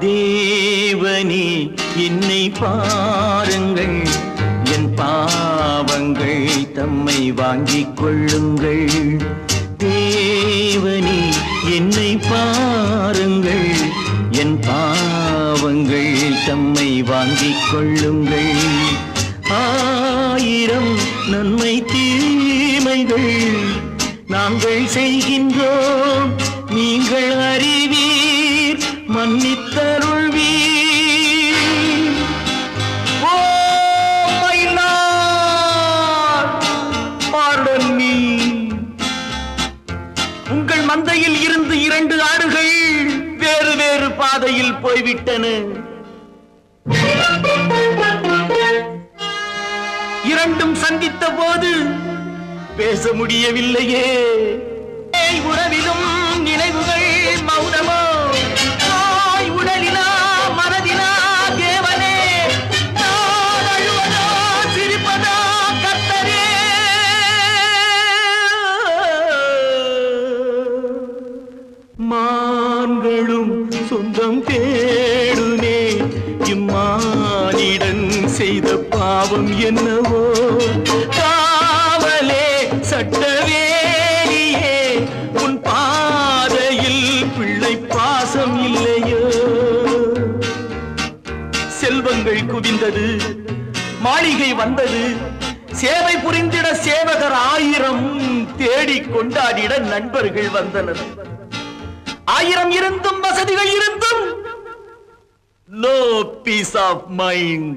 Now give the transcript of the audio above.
தேவனே என்னை பாருங்கள், என் பாவங்கள் தம்மை வாங்கிக் கொள்ளுங்கள். தேவனே என்னை பாருங்கள், என் பாவங்கள் தம்மை வாங்கிக் கொள்ளுங்கள். ஆயிரம் நன்மை தீமைகள் நாங்கள் செய்கின்றோம், நீங்கள் அறிவீர், மன்னித்தருள்வீர். Oh my lord, pardon me. உங்கள் மந்தையில் இருந்து 2 ஆடுகள் வேறு வேறு பாதையில் போய்விட்டன. 2ம் சந்தித்த போது பேச முடியவில்லையே. உறவிலும் நினைவுகள் மௌனமோ, தாய் உடலிலா மனதிலா தேவனே, நான் அழுவதா சிரிப்பதா கர்த்தரே. மான்களும் சொந்தம் தேடுனே, இம்மானிடன் செய்த பாவம் என்னவோ. காவலே சட்டவேலியே, உன் பாதையில் பிள்ளை பாசம் இல்லையோ. செல்வங்கள் குவிந்தது, மாளிகை வந்தது, சேவை புரிந்திட சேவகர் 1000 தேடிக் கொண்டாடிட நண்பர்கள் வந்தனர். 1000 இருந்தும் வசதிகள் இருந்தும் no peace of mind.